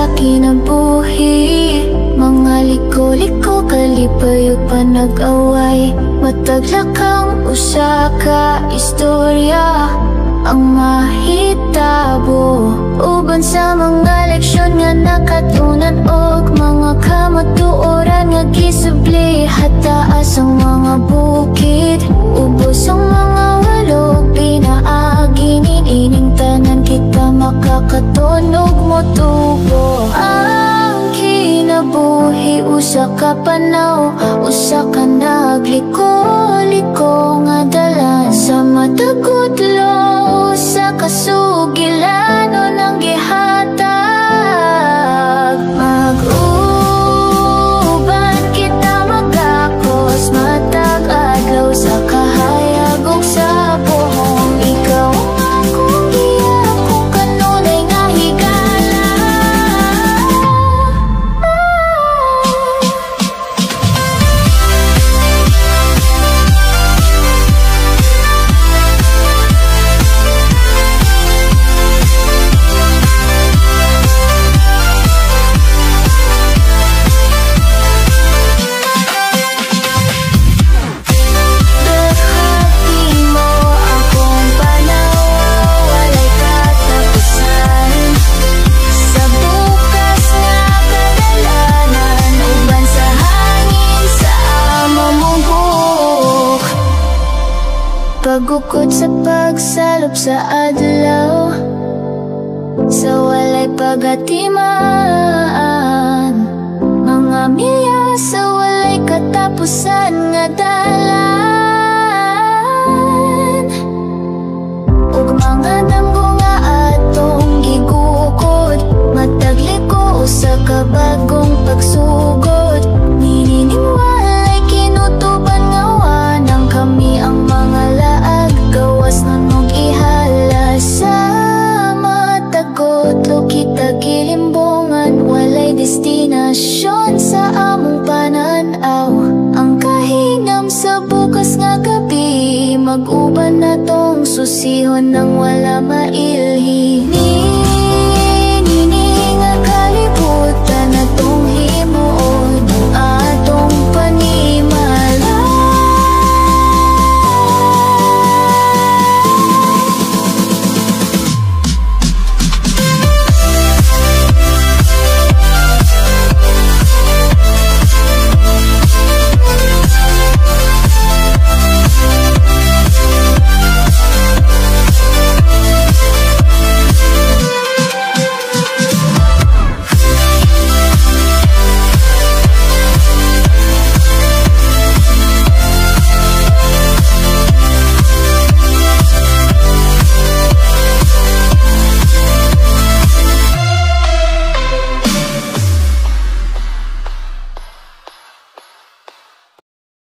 sa kinabuhi. Mga liko-liko kalipayo pa nag-away. Mataglakang usa ka istorya ang mahitabo, uban sa mga leksyon nga nakatunan og mga kamatuoran nga gisubli hataas ang mga bukid. Ubos ang mga walog pinaagi ni ining tanan kita makakatunog mo tubo. Ang kinabuhi usa ka panaw, usa ka nagliko-liko nga dalan sa matagudlo sa kasugilan o nang gihatag. Mag-uban kita magakos matag adlaw sa kahayag ug sa buhong. Ikaw ang akong giya kung kanunay nga higala. Pagukod sa pagsalop sa adlaw, sa walay pagatimaan, mga milya sa walay katapusan nga dalan, ug mga damgo nga atong gigukod. Matagliko sa kabagong pagsugod, nininingwalay kinutuban nga wanang kami ang mga laag. Gawas nun mong ihala sa matagotlo kita gilimbongan. Walay destinasyon sa among pananaw, ang kahinam sa bukas nga gabi. Mag-uban na tong susihon nang wala mailhi.